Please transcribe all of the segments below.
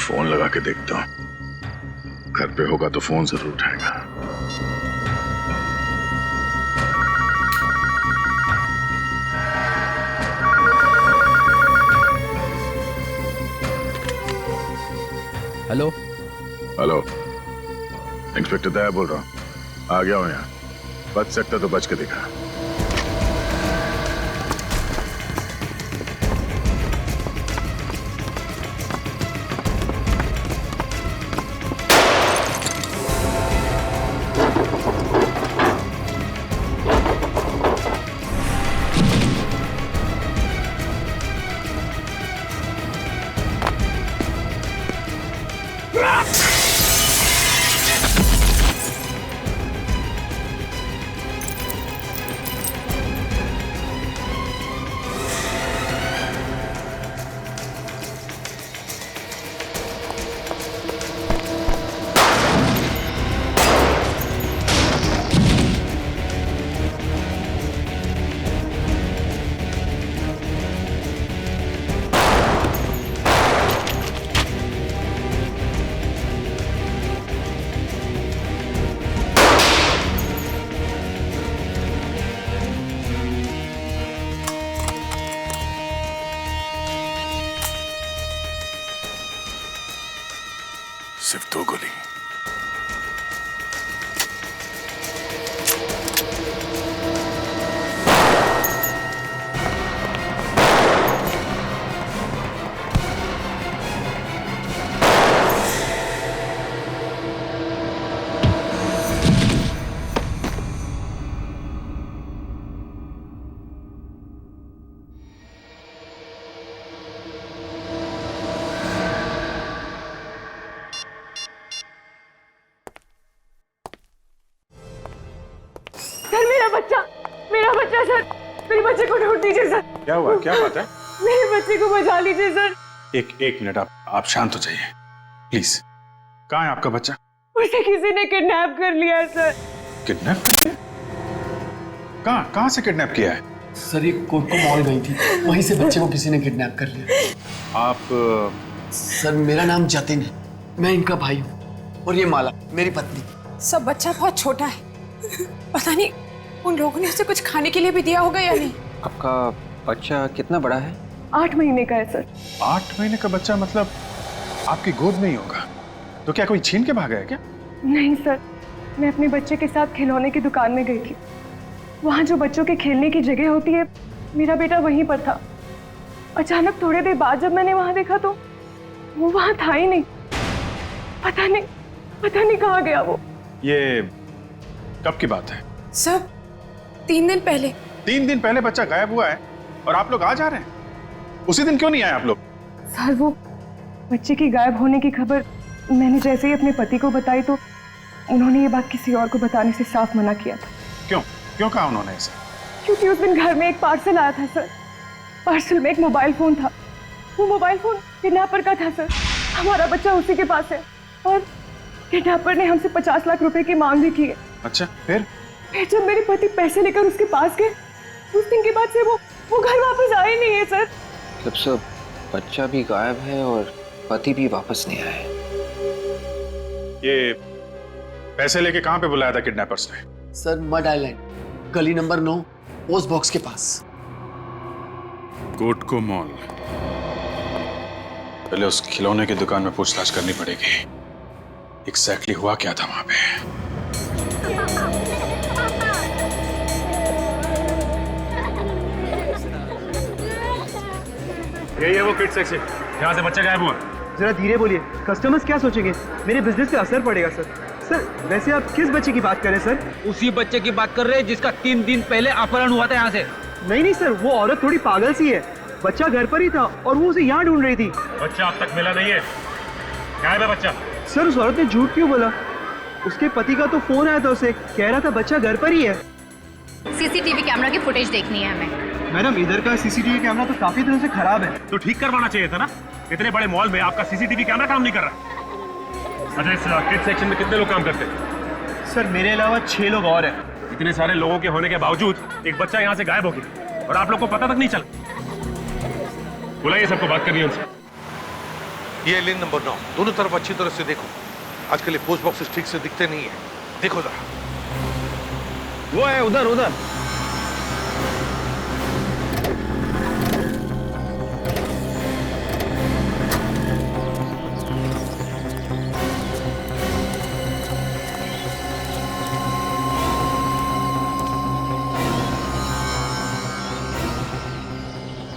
Phone लगा के देखता हूँ, घर पे होगा तो फोन जरूर उठाएगा। हेलो हेलो, इंस्पेक्टर दया बोल रहा हूँ। आ गया हूँ यहाँ। बच सकता तो बच के दिखा। सिर्फ 2 गोली। सर मेरा बच्चा सर, मेरे बच्चे को ढूंढ दीजिए सर। क्या हुआ? क्या बात है? मेरे बच्चे को बचा लीजिए सर। एक मिनट, आप शांत हो जाइए प्लीज। कहाँ है आपका बच्चा? उसे किसी ने किडनैप कर लिया है सर। किडनैप? कहाँ से किडनैप किया है? सर ये कोटको मॉल गई थी, वहीं से बच्चे को किसी ने किडनैप कर लिया। आप सर मेरा नाम जतिन है, मैं इनका भाई हूँ, और ये माला मेरी पत्नी। सब बच्चा बहुत छोटा है, पता नहीं उन लोगों ने उसे कुछ खाने के लिए भी दिया होगा या नहीं। आपका बच्चा कितना बड़ा है? 8 महीने का है सर। 8 महीने का बच्चा? मतलब आपकी गोद में ही होगा? तो क्या कोई छीन के भागा है क्या? नहीं सर, मैं अपने बच्चे के साथ खिलौने की दुकान में गई थी। वहाँ जो बच्चों के खेलने की जगह होती है, मेरा बेटा वहीं पर था। अचानक थोड़ी देर बाद जब मैंने वहाँ देखा तो वो वहाँ था ही नहीं। पता नहीं कहाँ गया वो। ये कब की बात है? सब 3 दिन पहले। 3 दिन पहले बच्चा गायब हुआ है और आप लोग आ जा रहे हैं? उसी दिन क्यों नहीं आए आप लोग? सर वो बच्चे की गायब होने की खबर मैंने जैसे ही अपने पति को बताई तो उन्होंने ये बात किसी और को बताने से साफ मना किया था। क्यों कहा उन्होंने ऐसा? क्योंकि उस दिन घर में एक पार्सल आया था सर। पार्सल में एक मोबाइल फोन था। वो मोबाइल फोन किडनैपर का था सर। हमारा बच्चा उसी के पास है और किडनैपर ने हमसे 50 लाख रुपए की मांग भी की है। अच्छा, फिर जब मेरे पति पैसे लेकर उसके पास गए, उस दिन के बाद से वो घर वापस आए नहीं है सर। मतलब सब बच्चा भी गायब है और पति भी वापस नहीं आया है। ये पैसे लेके कहाँ पे बुलाया था किडनैपर्स ने? सर मड आइलैंड, गली नंबर 9, पोस्ट बॉक्स के पास। कोटको मॉल। पहले उस खिलौने की दुकान में पूछताछ करनी पड़ेगी। एग्जैक्टली हुआ क्या था वहां पे? यही है वो किड सेक्शन जहाँ से बच्चा गायब हुआ। जरा धीरे बोलिए, कस्टमर्स क्या सोचेंगे? मेरे बिजनेस पे असर पड़ेगा सर। सर वैसे आप किस बच्चे की बात कर रहे हैं सर? उसी बच्चे की बात कर रहे हैं जिसका 3 दिन पहले अपहरण हुआ था यहाँ से। नहीं सर, वो औरत थोड़ी पागल सी है। बच्चा घर पर ही था और वो उसे यहाँ ढूंढ रही थी। बच्चा अब तक मिला नहीं है। गायब है बच्चा। सर उस औरत ने झूठ क्यों बोला? उसके पति का तो फोन आया था, उसे कह रहा था बच्चा घर पर ही है। सीसीटीवी कैमरा की फुटेज देखनी है हमें। मैडम इधर का सीसीटीवी कैमरा तो काफी दिनों से खराब है। तो ठीक करवाना चाहिए था ना। इतने बड़े मॉल में आपका सीसीटीवी कैमरा काम नहीं कर रहा। अच्छा, इस किड सेक्शन में कितने लोग काम करते हैं? सर मेरे अलावा 6 लोग और हैं। इतने सारे लोगों के होने के बावजूद एक बच्चा यहाँ से गायब हो गया और आप लोग को पता तक नहीं चला। बुलाइए सबको, बात करनी है उनसे। ये लेन नंबर 9, दोनों तरफ अच्छी तरह से देखो। आजकल ये पोस्ट बॉक्सेस ठीक से दिखते नहीं है, देखो जरा। वो है उधर उधर।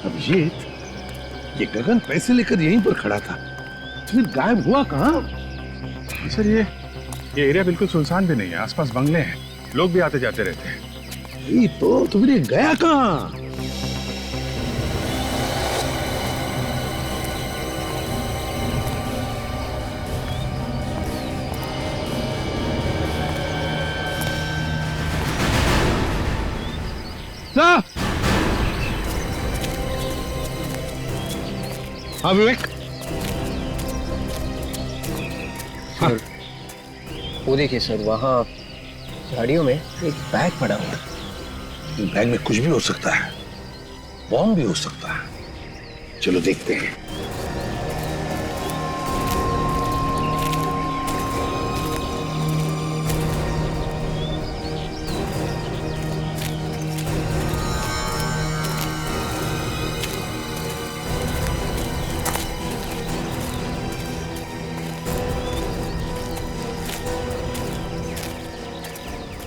अभिजीत, ये गगन पैसे लेकर यहीं पर खड़ा था, फिर गायब हुआ कहाँ? सर ये एरिया बिल्कुल सुनसान भी नहीं है, आसपास बंगले हैं, लोग भी आते जाते रहते हैं। ये तो फिर ये गया कहाँ? हाँ विवेक, सर वो देखिए सर, वहाँ झाड़ियों में एक बैग पड़ा हुआ है। बैग में कुछ भी हो सकता है, बॉम्ब भी हो सकता है। चलो देखते हैं।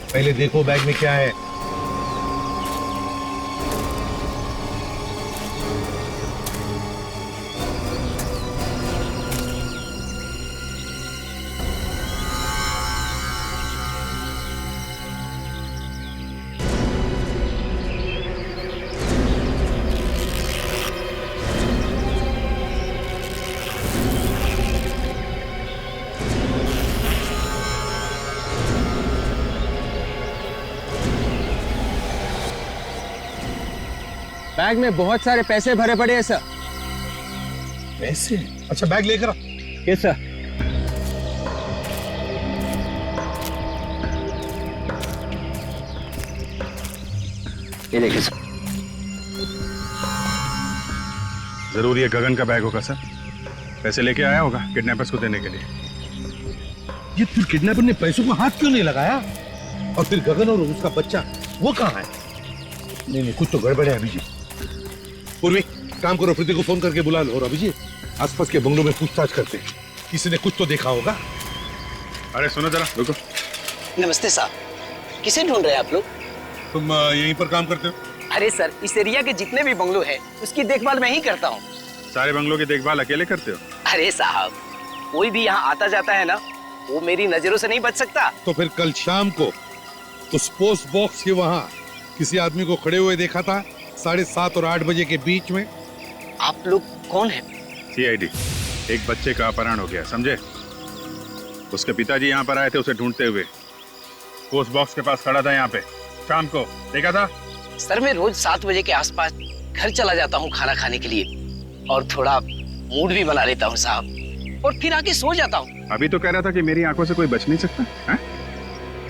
पहले देखो बैग में क्या है। बैग में बहुत सारे पैसे भरे पड़े हैं सर। पैसे? अच्छा बैग लेकर आ। Yes sir. ये देखिए सर। जरूर ये गगन का बैग होगा सर, पैसे लेके आया होगा किडनैपर्स को देने के लिए। ये फिर किडनैपर ने पैसों को हाथ क्यों नहीं लगाया? और फिर गगन और उसका बच्चा वो कहाँ है? नहीं नहीं, कुछ तो गड़बड़ है अभिजीत। पूर्वी, काम करो, प्रीति को फोन करके बुला लो। और अभिजीत, आसपास के बंगलों में पूछताछ करते हैं, किसी ने कुछ तो देखा होगा। अरे सुनो जरा, रुको। नमस्ते साहब, किसे ढूंढ रहे हैं आप लोग? तुम यहीं पर काम करते हो? अरे सर, इस एरिया के जितने भी बंगलो हैं उसकी देखभाल मैं ही करता हूँ। सारे बंगलों की देखभाल अकेले करते हो? अरे साहब, कोई भी यहाँ आता जाता है ना, वो मेरी नजरों से नहीं बच सकता। तो फिर कल शाम को उस पोस्ट बॉक्स के वहाँ किसी आदमी को खड़े हुए देखा था 7:30 और 8 बजे के बीच में। आप लोग कौन हैं? सीआईडी। एक बच्चे का अपहरण हो गया, समझे? उसके पिताजी यहाँ पर आए थे उसे ढूंढते हुए। पोस्ट बॉक्स के पास खड़ा था यहाँ पे, शाम को देखा था। सर, मैं रोज 7 बजे के आसपास घर चला जाता हूँ खाना खाने के लिए, और थोड़ा मूड भी बना लेता हूँ साहब, और फिर आके सो जाता हूँ। अभी तो कह रहा था कि मेरी आंखों से कोई बच नहीं सकता है?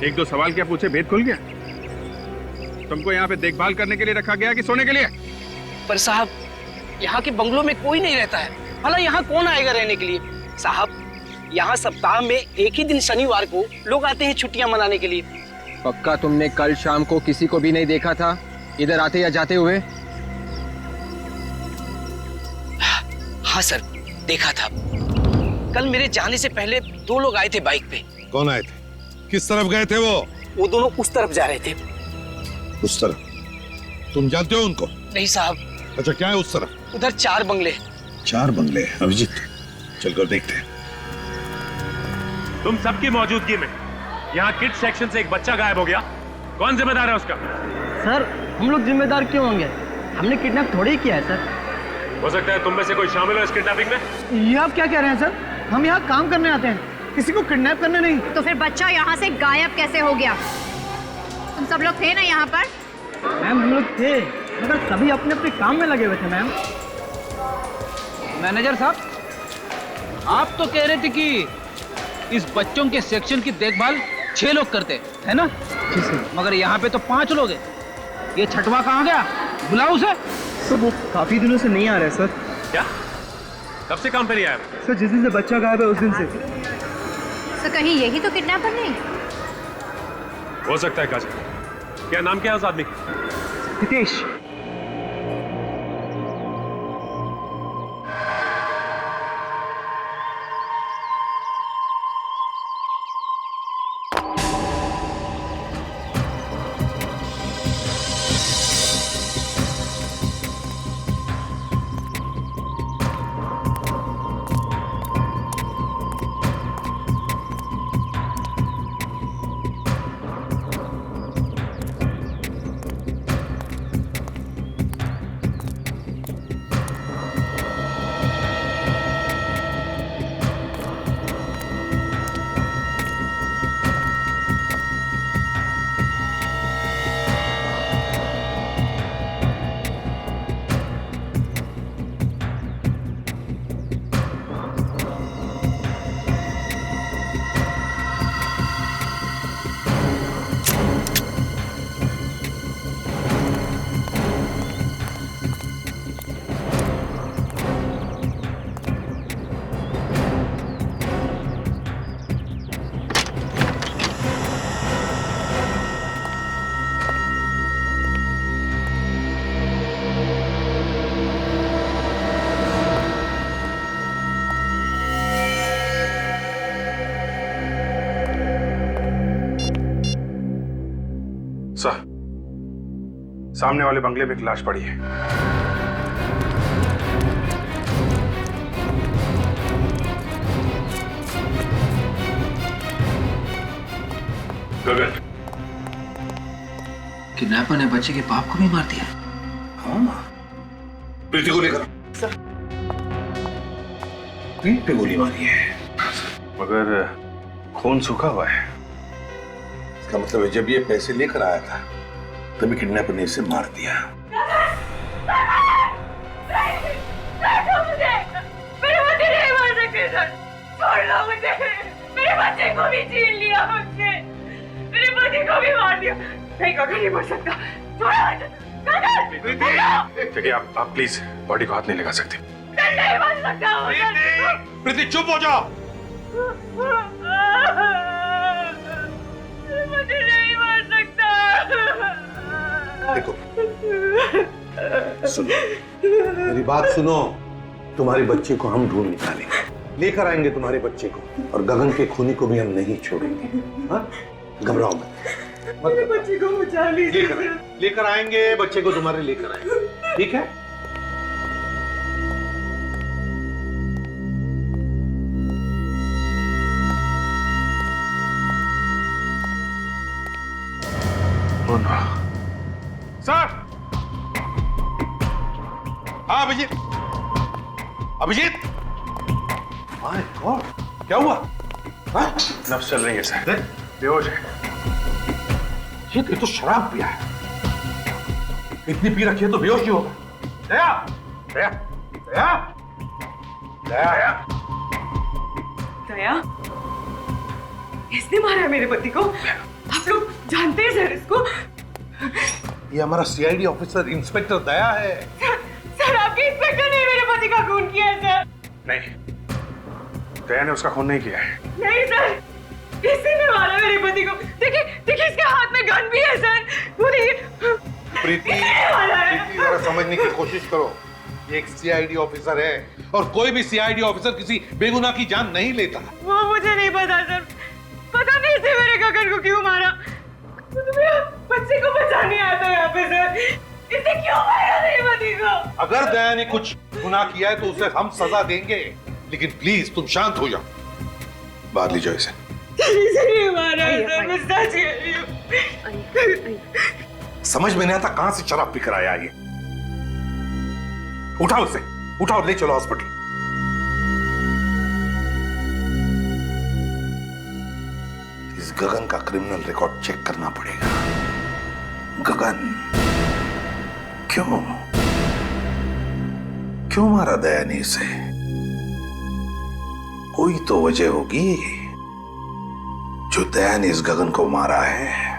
एक दो सवाल क्या पूछे, भेद खुल गया? तुमको यहाँ पे देखभाल करने के लिए रखा गया कि सोने के लिए? पर साहब, यहाँ के बंगलों में कोई नहीं रहता है, भला यहाँ कौन आएगा रहने के लिए? साहब, यहाँ सप्ताह में एक ही दिन शनिवार को लोग आते हैं छुट्टियां मनाने के लिए। पक्का तुमने कल शाम को किसी को भी नहीं देखा था इधर आते या जाते हुए? हाँ सर, देखा था। कल मेरे जाने से पहले 2 लोग आए थे बाइक पे। कौन आए थे? किस तरफ गए थे वो? वो दोनों उस तरफ जा रहे थे। उस तरफ? तुम जानते हो उनको? नहीं साहब। अच्छा, क्या है उस तरफ? उधर 4 बंगले। 4 बंगले? अभिजीत, चलकर देखते हैं। तुम सबकी मौजूदगी में यहाँ किड्स सेक्शन से एक बच्चा गायब हो गया, कौन जिम्मेदार है उसका? सर, हम लोग जिम्मेदार क्यों होंगे? हमने किडनैप थोड़ी ही किया है सर। हो सकता है तुम में से कोई शामिल हो इस किडनैपिंग में। ये आप क्या कह रहे हैं सर? हम यहाँ काम करने आते हैं, किसी को किडनैप करने नहीं। तो फिर बच्चा यहाँ से गायब कैसे हो गया? तुम सब लोग थे ना यहाँ पर? मैम, हम लोग थे, मगर सभी अपने अपने काम में लगे हुए थे मैम। मैनेजर साहब, आप तो कह रहे थे कि इस बच्चों के सेक्शन की देखभाल 6 लोग करते है ना? जी सर। मगर यहाँ पे तो 5 लोग हैं। ये छठवा कहाँ गया? बुलाओ उसे। तो वो काफी दिनों से नहीं आ रहे सर। क्या? कब से काम पे नहीं आया? सर जिस दिन से बच्चा गायब है उस दिन से। तो कहीं यही तो किडनैपर नहीं? हो सकता है काजल। क्या नाम क्या है उस आदमी का? हितेश। सर, सामने वाले बंगले में एक लाश पड़ी है। गगन, किडनैपर ने बच्चे के बाप को भी मार दिया। हाँ, प्रीति को लेकर पीठ पे गोली मारी है। मगर खून सूखा हुआ है। इसका मतलब है जब ये पैसे लेकर आया था तभी किडनैपर ने इसे मार दिया। मेरे बच्चे नहीं मार सकते सर, छोड़ लो मुझे। मेरे बच्चे को भी छीन लिया मुझसे, मेरे पति को भी मार दिया। नहीं गगन नहीं मर सकता, देखिए आप प्लीज बॉडी को हाथ नहीं लगा सकते। नहीं मर सकता। प्रीति चुप हो जाओ। मुझे नहीं मार सकता। देखो सुनो, मेरी बात सुनो। तुम्हारे बच्चे को हम ढूंढ निकालेंगे, लेकर आएंगे तुम्हारे बच्चे को, और गगन के खूनी को भी हम नहीं छोड़ेंगे। हाँ, घबराओ मत। मेरे बच्चे को बचा लीजिए। लेकर आएंगे बच्चे को, तुम्हारे लेकर आएंगे, ठीक है? सर, हाँ अभिजीत। अभिजीत, माय गॉड, क्या हुआ? हाँ? नब्ज चल रही है सर, बेहोश है। ये तो शराब पिया है, इतनी पी रखी है तो बेहोश ही होगा। दया, दया, दया, दया, दया, इसने मारा है मेरे पति को। आप लोग जानते हैं सर इसको? ये हमारा सीआईडी ऑफिसर इंस्पेक्टर दया है। सर आपके इंस्पेक्टर ने मेरे पति का खून किया है सर। नहीं, दया ने उसका खून नहीं किया है। नहीं सर, इसने मारा मेरे पति को। देखिए देखिए, इसके हाथ में गन भी है सर। वो देखिए। प्रीति, प्रीति जरा समझने की कोशिश करो। ये एक सीआईडी ऑफिसर है और कोई भी सीआईडी ऑफिसर किसी बेगुनाह की जान नहीं लेता। वो मुझे नहीं पता सर, पता नहीं इसने मेरे गगन को क्यों मारा। तो मेरे बच्चे को बचाने आया था यहाँ पे सर, इसने क्यों मारा मेरे पति को? अगर दया ने कुछ गुनाह किया है तो उसे हम सजा देंगे, लेकिन प्लीज तुम शांत हो जाओ। बाहर ले जाओ इसे। इसने मारा है सर, मैं सच कह रही हूँ। समझ में नहीं आता कहां से शराब पी कर आया ये। उठाओ उसे, उठाओ, ले चलो हॉस्पिटल। इस गगन का क्रिमिनल रिकॉर्ड चेक करना पड़ेगा। गगन क्यों क्यों मारा दया ने इसे? कोई तो वजह होगी जो दया ने इस गगन को मारा है।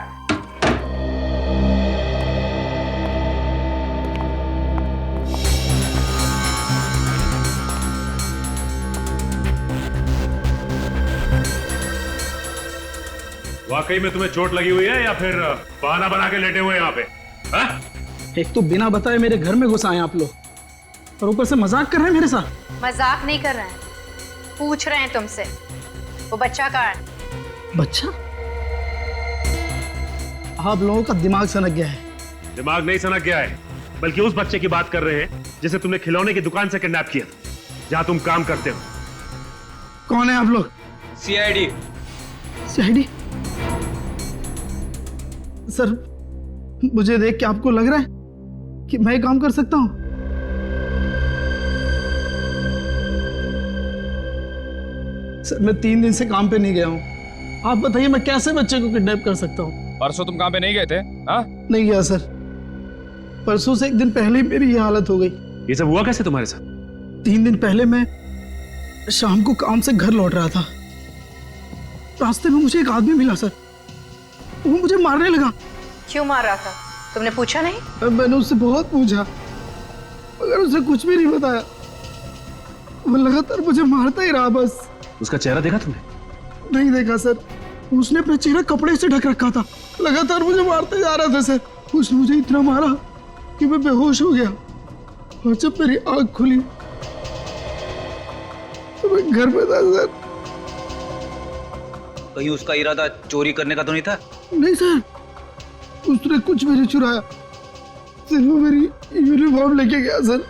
वाकई में तुम्हें चोट लगी हुई है या फिर बहाना बना के लेटे हुए यहाँ पे? हाँ? एक तो बिना बताए मेरे घर में घुस आए आप लोग और ऊपर से मजाक कर रहे हैं मेरे साथ। मजाक नहीं कर रहे हैं, पूछ रहे हैं तुमसे वो बच्चा कहाँ है। बच्चा? आप लोगों का दिमाग सनक गया है। दिमाग नहीं सनक गया है, बल्कि उस बच्चे की बात कर रहे हैं जिसे तुमने खिलौने की दुकान से किडनैप किया था, जहां तुम काम करते हो। कौन है आप लोग? सीआईडी। सीआईडी? सर, मुझे देख के आपको लग रहा है कि मैं काम कर सकता हूं? सर, मैं 3 दिन से काम पे नहीं गया हूं। आप बताइए मैं कैसे बच्चे को किडनैप कर सकता हूं? परसों तुम काम पे नहीं गए थे? हाँ? नहीं गया सर। परसों से 1 दिन पहले ही मेरी ये हालत हो गई। ये सब हुआ कैसे तुम्हारे साथ? 3 दिन पहले मैं शाम को काम से घर लौट रहा था। रास्ते में मुझे एक आदमी मिला सर, वो मुझे मारने लगा। क्यों मार रहा था, तुमने पूछा नहीं? मैंने उससे बहुत पूछा मगर उसने कुछ भी नहीं बताया। वो लगातार मुझे मारता ही रहा बस। उसका चेहरा देखा तुमने? नहीं देखा सर, उसने अपना चेहरा कपड़े से ढक रखा था। लगातार मुझे मारते जा रहा था सर। उसने मुझे इतना मारा कि मैं बेहोश हो गया और जब मेरी आंख खुली तो मैं घर में था सर। कहीं उसका इरादा चोरी करने का तो नहीं था? नहीं सर, उसने कुछ भी नहीं चुराया, सिर्फ वो मेरी यूनिफॉर्म लेके गया सर।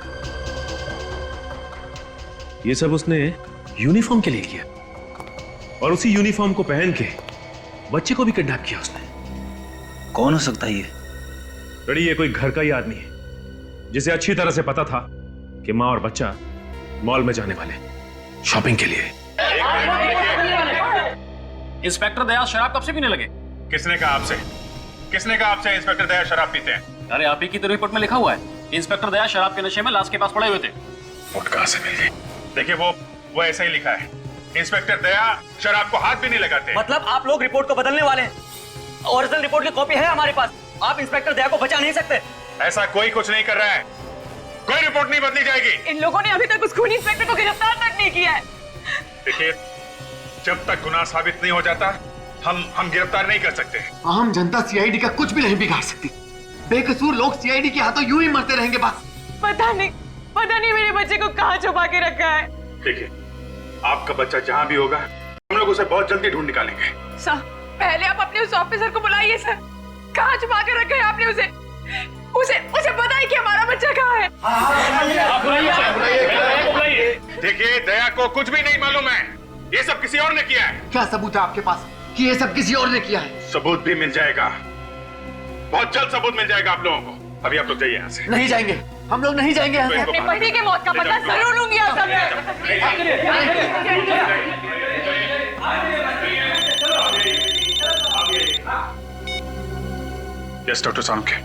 ये सब उसने यूनिफॉर्म के लिए किया और उसी यूनिफॉर्म को पहन के बच्चे को भी किडनैप किया उसने। कौन हो सकता है ये? बड़ी, ये कोई घर का ही आदमी है जिसे अच्छी तरह से पता था कि माँ और बच्चा मॉल में जाने वाले शॉपिंग के लिए। इंस्पेक्टर दया शराब कब से पीने लगे? किसने कहा आपसे? किसने कहा आपसे इंस्पेक्टर दया शराब पीते हैं? अरे आप ही की तो रिपोर्ट में लिखा हुआ है, इंस्पेक्टर दया शराब के नशे में लाश के पास पड़े हुए थे। रिपोर्ट कहां से मिल गई? देखिए वो ऐसा ही लिखा है, इंस्पेक्टर दया शराब को हाथ भी नहीं लगाते। मतलब आप लोग रिपोर्ट को बदलने वाले हैं? ओरिजिनल रिपोर्ट की कॉपी है हमारे पास, आप इंस्पेक्टर दया को बचा नहीं सकते। ऐसा कोई कुछ नहीं कर रहा है, कोई रिपोर्ट नहीं बदली जाएगी। इन लोगों ने अभी तक उस खूनी इंस्पेक्टर को गिरफ्तार तक नहीं किया है। देखिए, जब तक गुनाह साबित नहीं हो जाता हम गिरफ्तार नहीं कर सकते। आम जनता सीआईडी का कुछ भी नहीं बिगाड़ सकती। बेकसूर लोग सीआईडी के हाथों यूं ही मरते रहेंगे बस। पता नहीं मेरे बच्चे को कहाँ छुपा के रखा है। देखिए, आपका बच्चा जहाँ भी होगा हम लोग उसे बहुत जल्दी ढूंढ निकालेंगे। सर, पहले आप अपने उस ऑफिसर को बुलाइए सर। कहाँ छुपा के रखा है आपने उसे? उसे पता है कि हमारा बच्चा कहाँ है। देखिए, दया को कुछ भी नहीं मालूम है, ये सब किसी और ने किया है। क्या सबूत है आपके पास कि ये सब किसी और ने किया है? सबूत भी मिल जाएगा, बहुत जल्द सबूत मिल जाएगा आप लोगों को। अभी आप लोग जाइए यहाँ से। नहीं जाएंगे, हम लोग नहीं जाएंगे यहाँ से। अपने पति के मौत का बदला जरूर लूंगी आप सब। यस डॉक्टर सामके।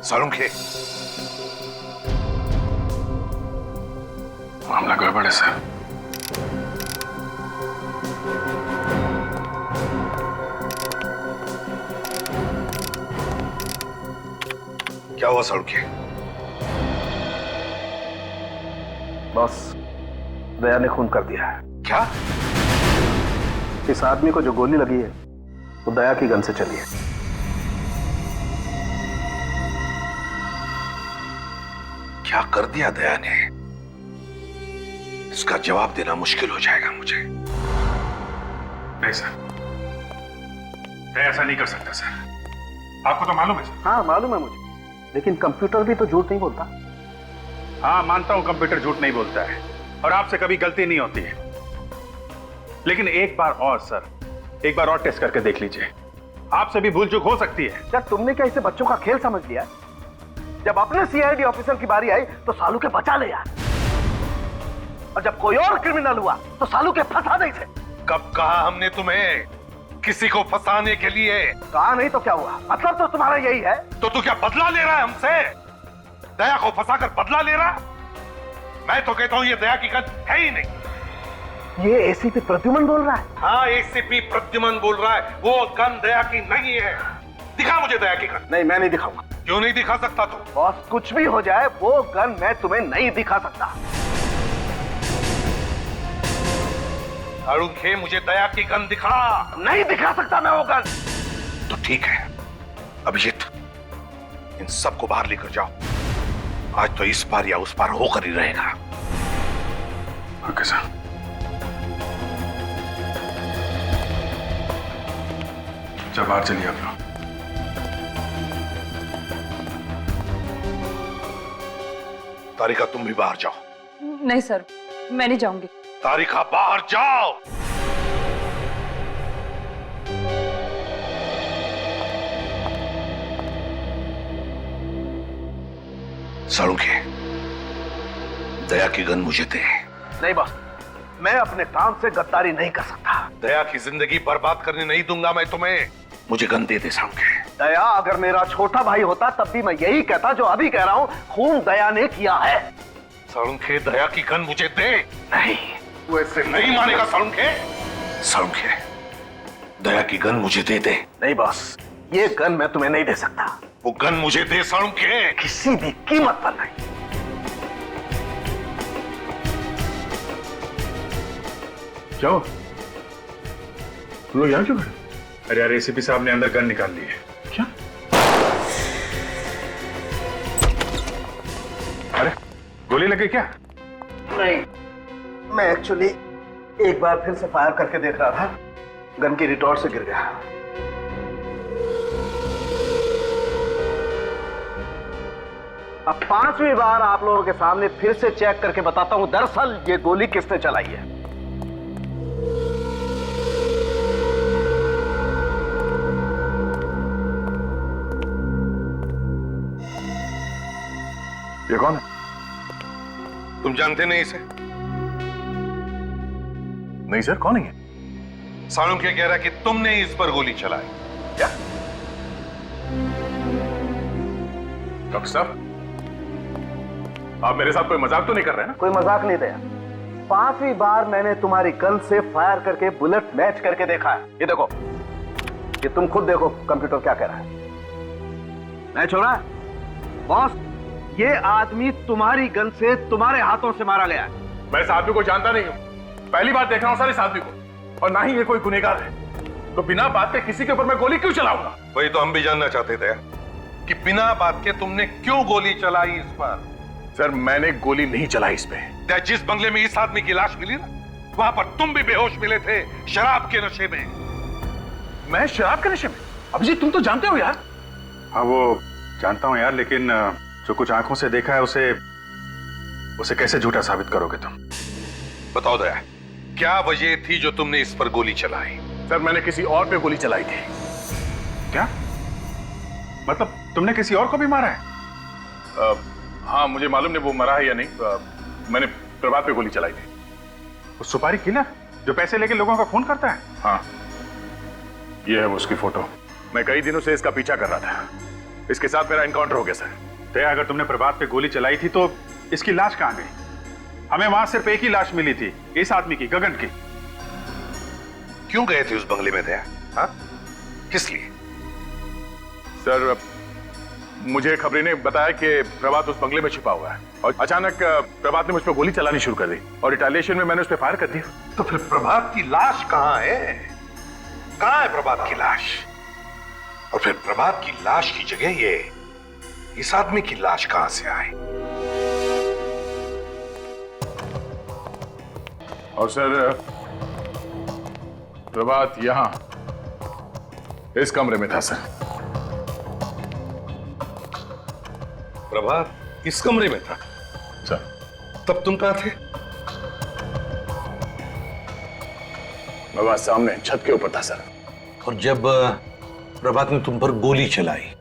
सालुंखे, मामला गड़बड़ है सर। क्या हुआ सड़के? बॉस, दया ने खून कर दिया है। क्या? इस आदमी को जो गोली लगी है वो दया की गन से चली है। क्या कर दिया दया ने? इसका जवाब देना मुश्किल हो जाएगा मुझे। नहीं सर, मैं ऐसा नहीं कर सकता सर। आपको तो मालूम है सर। हाँ मालूम है मुझे, लेकिन कंप्यूटर भी तो झूठ नहीं बोलता। हाँ मानता हूं कंप्यूटर झूठ नहीं बोलता है और आपसे कभी गलती नहीं होती है, लेकिन एक बार और सर, एक बार और टेस्ट करके देख लीजिए, आपसे भी भूल चूक हो सकती है। यार तुमने क्या इसे बच्चों का खेल समझ लिया? जब अपने सीआईडी ऑफिसर की बारी आई तो सालू के बचा ले यार, और जब कोई और क्रिमिनल हुआ तो सालू के फंसा नहीं थे। कब कहा हमने तुम्हें किसी को फंसाने के लिए? कहा नहीं तो क्या हुआ? मतलब तो तुम्हारा यही है। तो तू क्या बदला ले रहा है हमसे? दया को फंसाकर बदला ले रहा? मैं तो कहता हूं ये दया की गन है ही नहीं। ये एसीपी प्रद्युमन बोल रहा है। हाँ एसीपी प्रद्युमन बोल रहा है, वो गन दया की नहीं है। दिखा मुझे दया की गन। नहीं मैं नहीं दिखाऊंगा। क्यों नहीं दिखा सकता तू? बॉस कुछ भी हो जाए वो गन मैं तुम्हें नहीं दिखा सकता। अरुण मुझे दया की गन दिखा। नहीं दिखा सकता मैं वो गन। तो ठीक है अभिजीत, इन सबको बाहर लेकर जाओ। आज तो इस पार या उस पार होकर ही रहेगा। Okay sir. चल बाहर चलिए आप लोग। तारिका तुम भी बाहर जाओ। नहीं सर, मैं नहीं जाऊंगी। तारिका बाहर जाओ। सड़ूंगे, दया की गन मुझे दे। नहीं बॉस, मैं अपने काम से गद्दारी नहीं कर सकता। दया की जिंदगी बर्बाद करने नहीं दूंगा मैं तुम्हें। मुझे गन दे दे सड़ूंगे। दया अगर मेरा छोटा भाई होता तब भी मैं यही कहता जो अभी कह रहा हूं, खून दया ने किया है। सड़ूंगे, दया की गन मुझे दे। नहीं तू ऐसे नहीं मानेगा सड़ूंगे। सड़ूंगे, दया की गन मुझे दे दे। नहीं बॉस, ये गन मैं तुम्हें नहीं दे सकता। वो गन मुझे दे सड़ूंगे। किसी भी कीमत पर नहीं। जाओ। तुम लोग यहाँ क्यों खड़े? अरे यार एसीपी साहब ने अंदर गन निकाल ली है। क्या? अरे गोली लगी क्या? नहीं, मैं एक्चुअली एक बार फिर से फायर करके देख रहा था, गन की रिटॉर्ट से गिर गया। अब 5वीं बार आप लोगों के सामने फिर से चेक करके बताता हूं दरअसल ये गोली किसने चलाई है। ये कौन है? तुम जानते नहीं इसे? नहीं सर, कौन है? सालूंके कह रहा कि तुमने इस पर गोली चलाई। क्या? डॉक्टर साहब, आप मेरे साथ कोई मजाक तो नहीं कर रहे हैं ना? कोई मजाक नहीं दया। 5वीं बार मैंने तुम्हारी गन से फायर करके बुलेट मैच करके देखा है। ये देखो, ये तुम खुद देखो कंप्यूटर क्या कह रहा है। मैच हो रहा है बॉस। ये आदमी तुम्हारी गन से तुम्हारे हाथों से मारा गया है। मैं इस आदमी को जानता नहीं हूं, पहली बार देख रहा हूं सर इस आदमी को, और ना ही ये कोई गुनहगार है। तो बिना बात के किसी के ऊपर मैं गोली क्यों चलाऊंगा? वही तो हम भी जानना चाहते थे कि बिना बात के तुमने क्यों गोली चलाई इस पर। सर मैंने गोली नहीं चलाई इस पे। जिस बंगले में इस आदमी की लाश मिली ना, वहां पर तुम भी बेहोश मिले थे, शराब के नशे में। मैं शराब के नशे में? अभिजीत तुम तो जानते हो यार। हाँ वो जानता हूं यार, लेकिन जो कुछ आंखों से देखा है उसे कैसे झूठा साबित करोगे तुम? बताओ दया, क्या वजह थी जो तुमने इस पर गोली चलाई? सर मैंने किसी और पे गोली चलाई थी। क्या मतलब तुमने किसी और को भी मारा है? हाँ मुझे मालूम नहीं वो मरा है या नहीं। मैंने प्रभात पे गोली चलाई थी। वो सुपारी किलर जो पैसे लेके लोगों का खून करता है? हाँ ये है वो उसकी फोटो। मैं कई दिनों से इसका पीछा कर रहा था। इसके साथ मेरा एनकाउंटर हो गया सर। दया अगर तुमने प्रभात पे गोली चलाई थी तो इसकी लाश कहां गई? हमें वहां सिर्फ एक ही लाश मिली थी, इस आदमी की, गगन की। क्यों गए थे उस बंगले में दया? हाँ किस लिए? सर मुझे खबरी ने बताया कि प्रभात उस बंगले में छिपा हुआ है और अचानक प्रभात ने मुझ पर गोली चलानी शुरू कर दी और रिटेलिएशन में मैंने उस पर फायर कर दिया। तो फिर प्रभात की लाश कहाँ है? कहाँ है प्रभात की लाश? और फिर प्रभात की लाश की जगह ये इस आदमी की लाश कहां से आई? और सर प्रभात यहां इस कमरे में था सर। प्रभात इस कमरे में था सर। तब तुम कहां थे? प्रभात सामने छत के ऊपर था सर। और जब प्रभात ने तुम पर गोली चलाई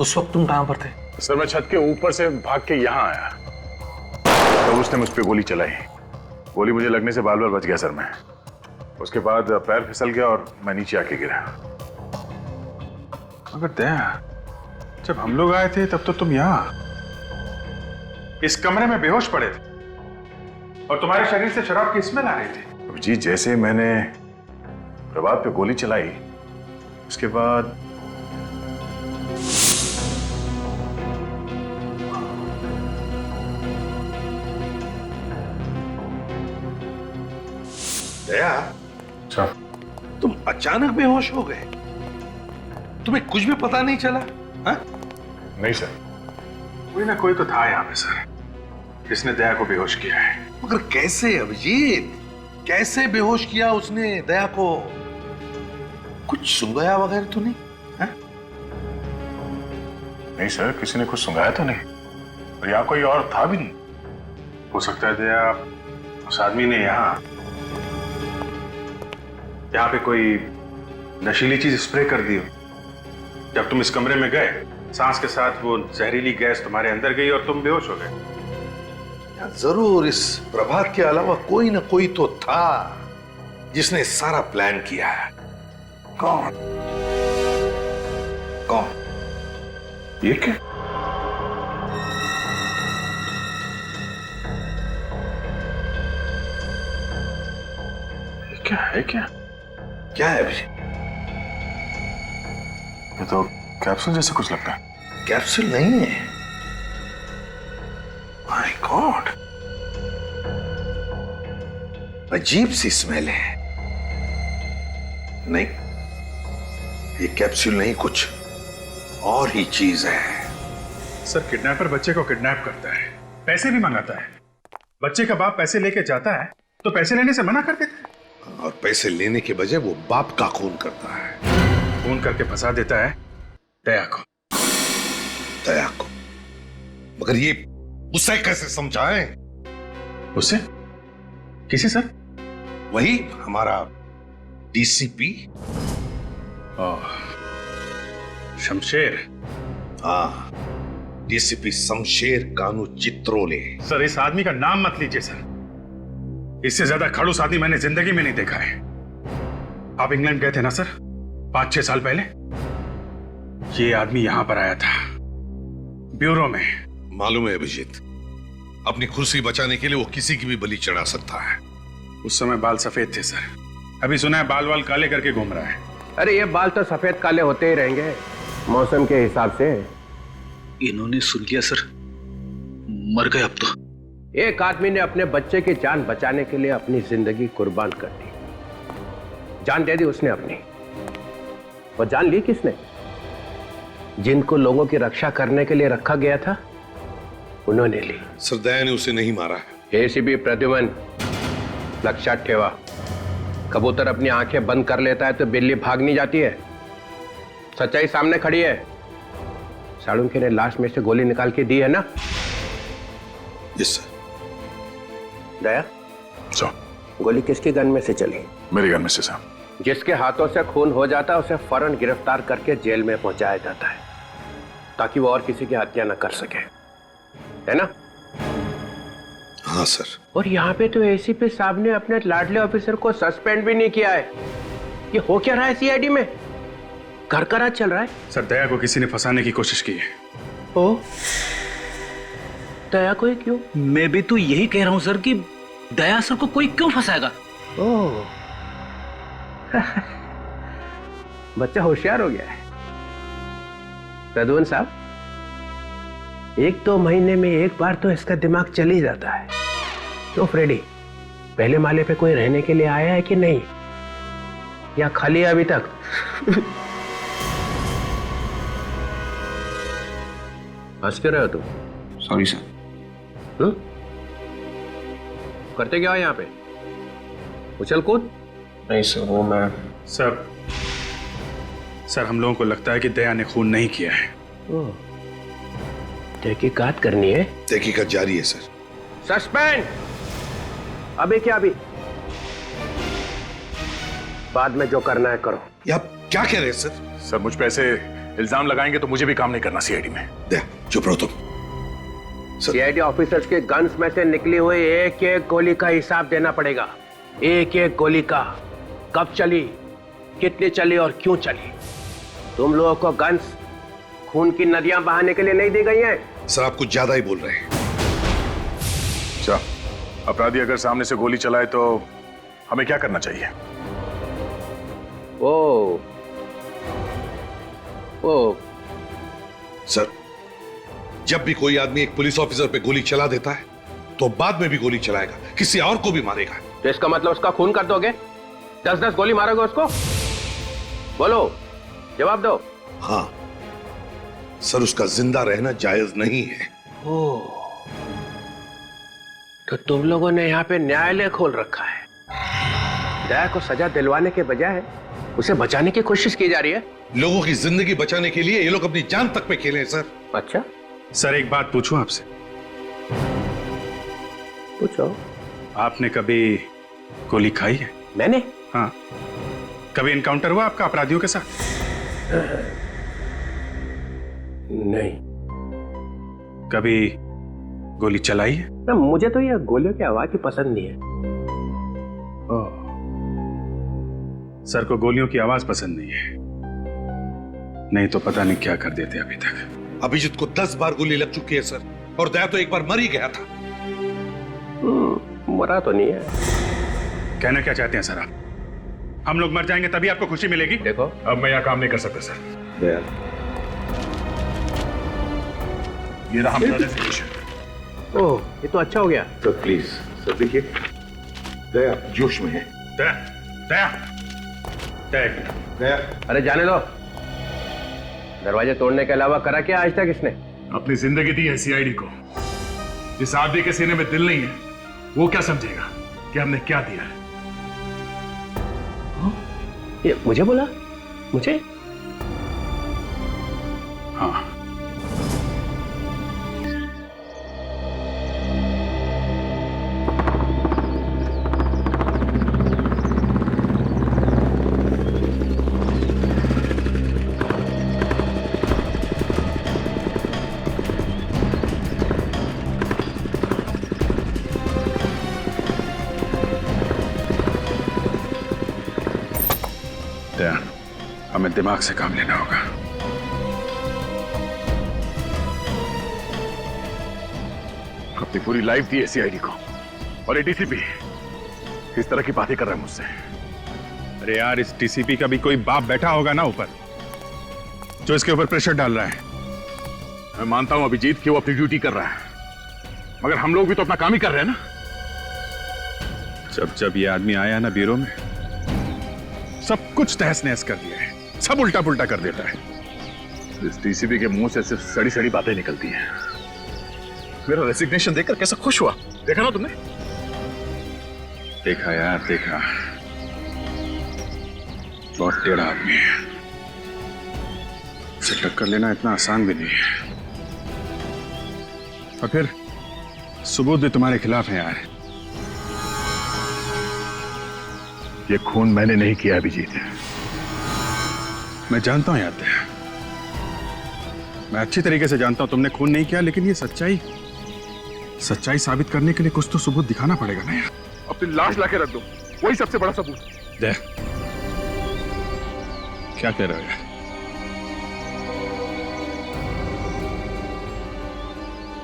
उस वक्त तुम कहां पर थे? सर मैं छत के ऊपर से भाग के यहां आया तो उसने मुझ पे गोली चलाई। गोली मुझे लगने से बाल बाल बच गया सर मैं। उसके बाद पैर फिसल गया और मैं नीचे आके गिरा। मगर दया, जब हम लोग आए थे तब तो तुम यहां इस कमरे में बेहोश पड़े थे और तुम्हारे शरीर से शराब की स्मेल आ रही थी। जी जैसे मैंने प्रभात पे गोली चलाई उसके बाद दया, सर तुम अचानक बेहोश हो गए? तुम्हें कुछ भी पता नहीं चला? हा? नहीं सर, कोई ना कोई तो था यहाँ पे सर जिसने दया को बेहोश किया है। मगर कैसे अभिजीत? कैसे बेहोश किया उसने दया को? कुछ सुंघाया वगैरह तो नहीं? हा? नहीं सर, किसी ने कुछ सुंघाया तो नहीं और यहाँ कोई और था भी नहीं। हो सकता है दया उस आदमी ने यहाँ पे कोई नशीली चीज स्प्रे कर दी हो। जब तुम इस कमरे में गए सांस के साथ वो जहरीली गैस तुम्हारे अंदर गई और तुम बेहोश हो गए। जरूर इस प्रभात के अलावा कोई ना कोई तो था जिसने सारा प्लान किया है। कौन? कौन? ये क्या? ये क्या है? क्या है अभी? ये तो कैप्सूल जैसा कुछ लगता है। कैप्सूल नहीं है। माय गॉड, अजीब सी स्मेल है। नहीं, ये कैप्सूल नहीं, कुछ और ही चीज है। सर किडनैपर बच्चे को किडनैप करता है, पैसे भी मंगाता है। बच्चे का बाप पैसे लेके जाता है तो पैसे लेने से मना कर देता है और पैसे लेने के बजाय वो बाप का खून करता है। खून करके फंसा देता है दया को। दया को? मगर ये उसे कैसे समझाएं? उससे? किसे सर? वही हमारा डीसीपी शमशेर। हाँ, डीसीपी शमशेर कानू चित्रोले। सर इस आदमी का नाम मत लीजिए सर, इससे ज्यादा खड़ूस आदमी मैंने जिंदगी में नहीं देखा है। आप इंग्लैंड गए थे ना सर 5-6 साल पहले? ये आदमी यहां पर आया था ब्यूरो में। मालूम है अभिजीत, अपनी कुर्सी बचाने के लिए वो किसी की भी बलि चढ़ा सकता है। उस समय बाल सफेद थे सर, अभी सुना है बाल वाल काले करके घूम रहा है। अरे ये बाल तो सफेद काले होते ही रहेंगे मौसम के हिसाब से। इन्होंने सुन लिया सर, मर गए अब तो। एक आदमी ने अपने बच्चे की जान बचाने के लिए अपनी जिंदगी कुर्बान कर दी। जान दे दी उसने अपनी, और जान ली किसने? जिनको लोगों की रक्षा करने के लिए रखा गया था उन्होंने ली। सर दया ने उसे नहीं मारा है। एसीपी प्रद्युमन, लक्षात ठेवा, कबूतर अपनी आंखें बंद कर लेता है तो बिल्ली भाग नहीं जाती है। सच्चाई सामने खड़ी है। साळुंखे ने लाश में से गोली निकाल के दी है ना? Yes sir. दया, गोली किसकी गन में से चली? मेरी गन में से सर। जिसके हाथों से खून हो जाता है उसे फौरन गिरफ्तार करके जेल में पहुंचाया जाता है ताकि वो और किसी की हत्या न कर सके, है ना? हाँ सर। और यहाँ पे तो एसीपी साहब ने अपने लाडले ऑफिसर को सस्पेंड भी नहीं किया है। ये हो क्या रहा है सीआईडी में? घर का राज चल रहा है। सर दया को किसी ने फंसाने की कोशिश की है। ओ, दया को क्यों? मैं भी तो यही कह रहा हूं सर कि दया सर को कोई क्यों फंसाएगा? ओह बच्चा होशियार हो गया है। प्रद्युमन साहब, 1-2 महीने में एक बार तो इसका दिमाग चल ही जाता है। क्यों फ्रेडी, पहले माले पे कोई रहने के लिए आया है कि नहीं, या खाली है अभी तक? हंस क्यों रहे हो तुम? Sorry sir. करते क्या हो यहाँ पे? उछल कूद? नहीं सर, वो मैं सर हम लोगों को लगता है कि दया ने खून नहीं किया है। तहकीकात करनी है? तहकीकात जारी है सर। सस्पेंड। अभी क्या, अभी बाद में जो करना है करो। ये आप क्या कह रहे हैं सर? सर मुझ पे ऐसे इल्जाम लगाएंगे तो मुझे भी काम नहीं करना सीआईडी में। दया चुप रहो तुम। सीआईडी ऑफिसर्स के गन्स में से निकली हुई एक एक गोली का हिसाब देना पड़ेगा। एक एक गोली का, कब चली, कितनी चली और क्यों चली। तुम लोगों को गन्स खून की नदियां बहाने के लिए नहीं दी गई हैं। सर आप कुछ ज्यादा ही बोल रहे हैं। अच्छा, अपराधी अगर सामने से गोली चलाए तो हमें क्या करना चाहिए? ओ सर, जब भी कोई आदमी एक पुलिस ऑफिसर पे गोली चला देता है तो बाद में भी गोली चलाएगा, किसी और को भी मारेगा। तो इसका मतलब उसका खून कर दोगे? 10-10 गोली मारोगे उसको? बोलो, जवाब दो। हाँ सर, उसका जिंदा रहना जायज नहीं है। तो तुम लोगों ने यहाँ पे न्यायालय खोल रखा है। दया को सजा दिलवाने के बजाय उसे बचाने की कोशिश की जा रही है। लोगों की जिंदगी बचाने के लिए ये लोग अपनी जान तक पे खेले हैं सर। अच्छा सर एक बात पूछूं आपसे? पूछो। आपने कभी गोली खाई है? मैंने? हाँ, कभी इनकाउंटर हुआ आपका अपराधियों के साथ? नहीं। कभी गोली चलाई है? ना, मुझे तो ये गोलियों की आवाज ही पसंद नहीं है। सर को गोलियों की आवाज पसंद नहीं है, नहीं तो पता नहीं क्या कर देते अभी तक। अभिजीत को 10 बार गोली लग चुकी है सर, और दया तो एक बार मर ही गया था। मरा तो नहीं है। कहना क्या चाहते हैं सर आप? हम लोग मर जाएंगे तभी आपको खुशी मिलेगी? देखो, अब मैं यहाँ काम नहीं कर सकता सर। दया, ये रहा हमारा रेजिग्नेशन। ओह, ये तो अच्छा हो गया। सर प्लीज सर, देखिए दया जोश में है। दया, दया, दया, दया। अरे जाने दो। दरवाजे तोड़ने के अलावा करा क्या आज तक इसने? अपनी जिंदगी दी है सीआईडी को। जिस आदमी के सीने में दिल नहीं है वो क्या समझेगा कि हमने क्या दिया है? ये मुझे बोला? मुझे? हाँ। हमें दिमाग से काम लेना होगा। अपनी पूरी लाइफ दी है सीआईडी को, और ये डीसीपी इस तरह की बातें कर रहा है मुझसे। अरे यार, इस डीसीपी का भी कोई बाप बैठा होगा ना ऊपर, जो इसके ऊपर प्रेशर डाल रहा है। मैं मानता हूं अभिजीत कि वो अपनी ड्यूटी कर रहा है, मगर हम लोग भी तो अपना काम ही कर रहे हैं ना। जब जब ये आदमी आया ना ब्यूरो में, सब कुछ तहस नहस कर दिया है, सब उल्टा पुल्टा कर देता है। इस डीसीपी के मुंह से सिर्फ सड़ी सड़ी बातें निकलती हैं। मेरा रेजिग्नेशन देखकर कैसा खुश हुआ, देखा ना तुमने? देखा यार, देखा। बहुत टेढ़ा आदमी है, उसे टक्कर लेना इतना आसान भी नहीं है। और फिर सबूत भी तुम्हारे खिलाफ है यार। ये खून मैंने नहीं किया अभिजीत, मैं जानता हूं याद है, मैं अच्छी तरीके से जानता हूं तुमने खून नहीं किया, लेकिन ये सच्चाई साबित करने के लिए कुछ तो सबूत दिखाना पड़ेगा ना यार। अपनी लाश लाके रख दो, वही सबसे बड़ा सबूत। दे, क्या कह रहे हो यार?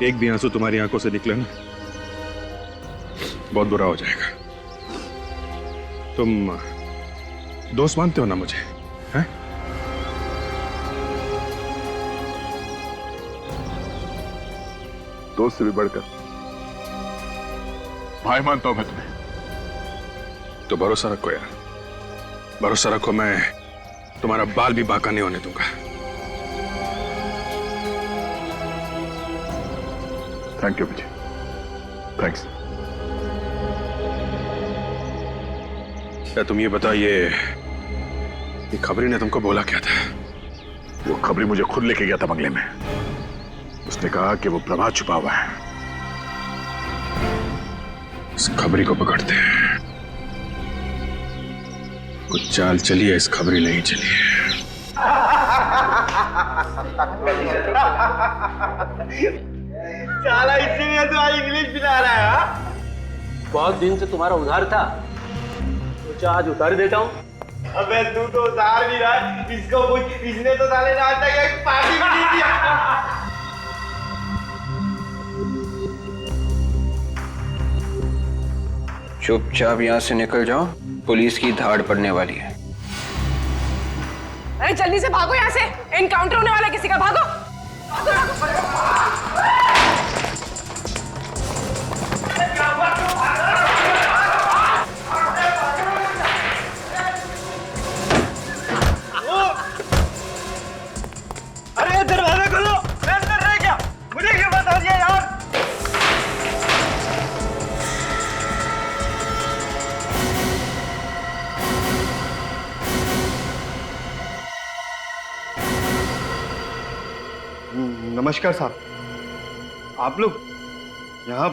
एक भी आंसू तुम्हारी आंखों से निकले ना, बहुत बुरा हो जाएगा। तुम दोस्त मानते हो ना मुझे, हैं? दोस्त से भी बढ़कर भाई मानता हूं मैं तुम्हें। तो भरोसा रखो यार, भरोसा रखो, मैं तुम्हारा बाल भी बांका नहीं होने दूंगा। Thank you Vijay, thanks. क्या तुम ये बताओ, ये खबरी ने तुमको बोला क्या था? वो खबरी मुझे खुद लेके गया था बंगले में। उसने कहा कि वो प्रभात छुपा हुआ है, इस खबरी को पकड़ते हैं। कुछ चाल चलिए, इस खबरी नहीं चलिए। साला इसीलिए तो आज इंग्लिश पिला रहा है। हाँ? बहुत दिन से तुम्हारा उधार था, सोचा आज उतार देता हूँ। अबे तू तो उधार भी रहा है, इसको कुछ, इसने तो साले ने आज तक एक पार्टी भी नहीं दिया। चुपचाप यहाँ से निकल जाओ, पुलिस की धाड़ पड़ने वाली है। अरे जल्दी से भागो यहाँ से, एनकाउंटर होने वाला है किसी का, भागो। अरे दरवाजा खोलो, मैं अंदर रह गया, मुझे क्यों बता दिया यार? नमस्कार साहब, आप लोग यहाँ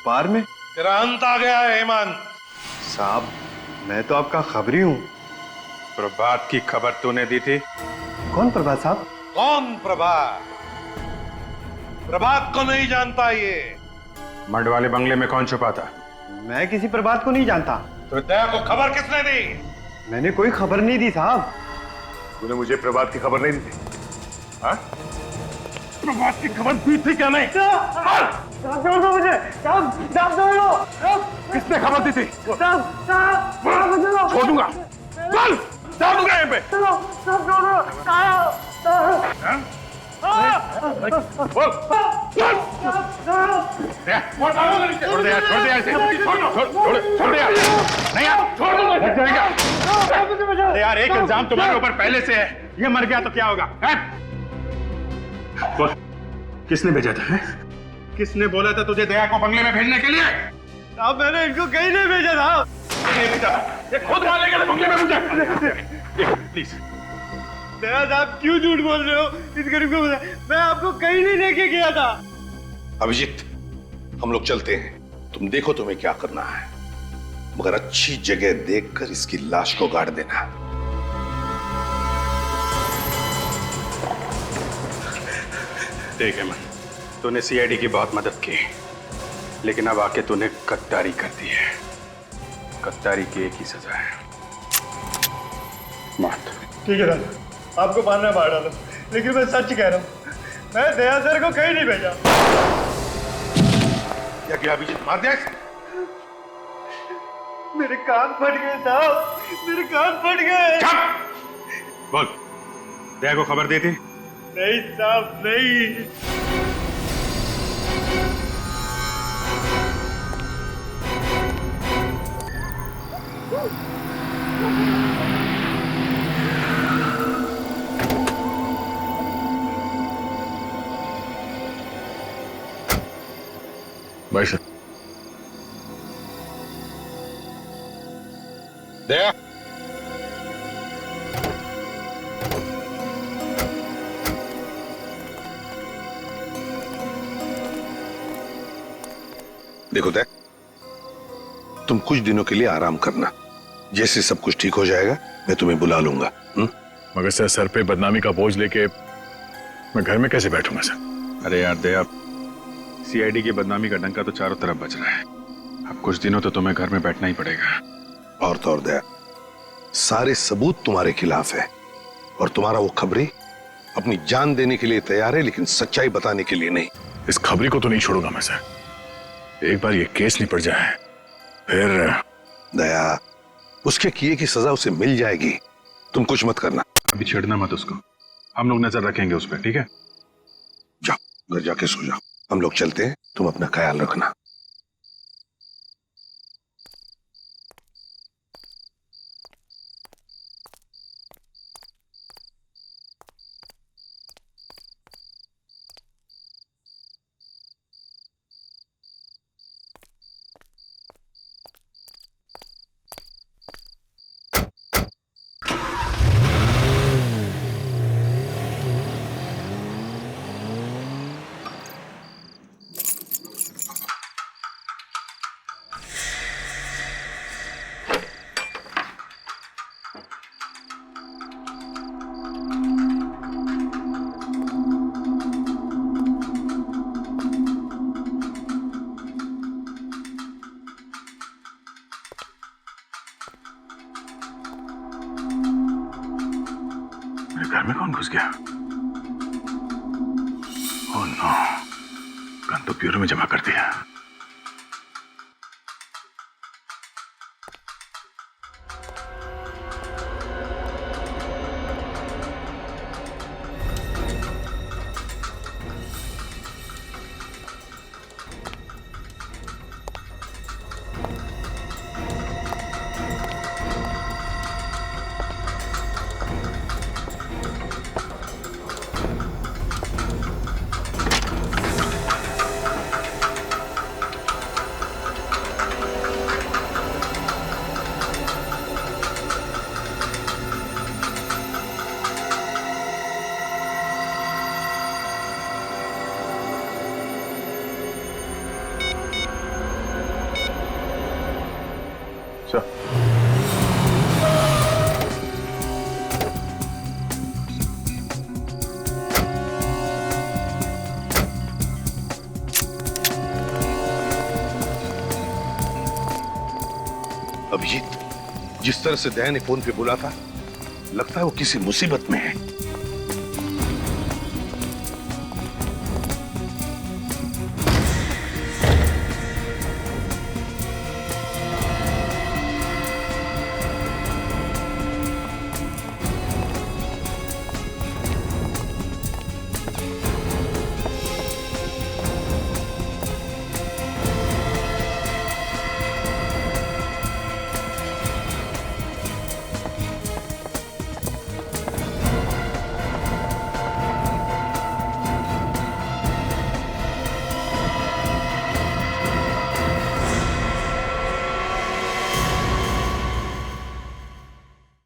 बार में? तेरा अंत आ गया है हेमंत। साहब मैं तो आपका खबरी हूँ। प्रभात की खबर तूने दी थी? कौन प्रभात साहब? कौन प्रभात? प्रभात को नहीं जानता ये। मंड वाले बंगले में कौन छुपा था? मैं किसी प्रभात को नहीं जानता। तो दया को खबर किसने दी? मैंने कोई खबर नहीं दी साहब। तूने मुझे प्रभात की खबर नहीं दी थी? हाँ? प्रभात की खबर दी थी क्या नहीं? छोड़ दो मुझे, साहब छोड़ दो। किसने खबर दी थी? छोड़ दूंगा, चल, छोड़ दूंगा यहाँ पे। बोल, छोड़ दे यार, छोड़ दे यार, छोड़ दे यार, नहीं यार, छोड़ दूंगा, लग जाएगा। अरे यार, एक इल्जाम तुम्हारे ऊपर पहले से है, ये मर गया तो क्या होगा? बोल, किसने भेजा था? है? किसने बोला था तुझे दया को बंगले में भेजने के लिए? साहब मैंने इनको कहीं नहीं भेजा था। ये खुद वहां लेके बंगले में मुझे प्लीज। दया साहब क्यों झूठ बोल रहे हो? इस गरीब को बता, मैं आपको कहीं नहीं लेके गया था। अभिजीत, हम लोग चलते हैं, तुम देखो तुम्हें क्या करना है, मगर अच्छी जगह देखकर इसकी लाश को गाड़ देना। ठीक है, मैं तूने सीआईडी की बहुत मदद की, लेकिन अब आके तूने गद्दारी कर दी है। गद्दारी की एक ही सजा है, मौत। ठीक है सर, आपको मारना मार डालो, लेकिन मैं सच कह रहा हूँ, मैं दया सर को कहीं नहीं भेजा। क्या किया अभिजीत? मार दिया? मेरे कान फट गए साहब, मेरे कान फट गए। बोल, दया को खबर दी थी? नहीं साहब, नहीं। भाई सर, दया, देखो दया, तुम कुछ दिनों के लिए आराम करना, जैसे सब कुछ ठीक हो जाएगा मैं तुम्हें बुला लूंगा। मगर सर पे बदनामी का बोझ लेके मैं घर में कैसे बैठूंगा सर? अरे यार दया, सीआईडी की बदनामी का डंका तो चारों तरफ बज रहा है। अब कुछ दिनों तो तुम्हें घर में बैठना ही पड़ेगा। और तो और दया, सारे सबूत तुम्हारे खिलाफ है और तुम्हारा वो खबरी अपनी जान देने के लिए तैयार है, लेकिन सच्चाई बताने के लिए नहीं। इस खबरी को तो नहीं छोड़ूंगा मैं सर। एक बार ये केस निपट जाए फिर। दया, उसके किए की सजा उसे मिल जाएगी, तुम कुछ मत करना। अभी छेड़ना मत उसको, हम लोग नजर रखेंगे उस पर, ठीक है? जाओ घर जाके सो जाओ। हम लोग चलते हैं, तुम अपना ख्याल रखना। मेरे घर में कौन घुस गया? ओह नो, गन तो ब्यूरो में जमा कर दिया। अभिजीत, जिस तरह से दया ने फोन पे बोला था, लगता है वो किसी मुसीबत में है।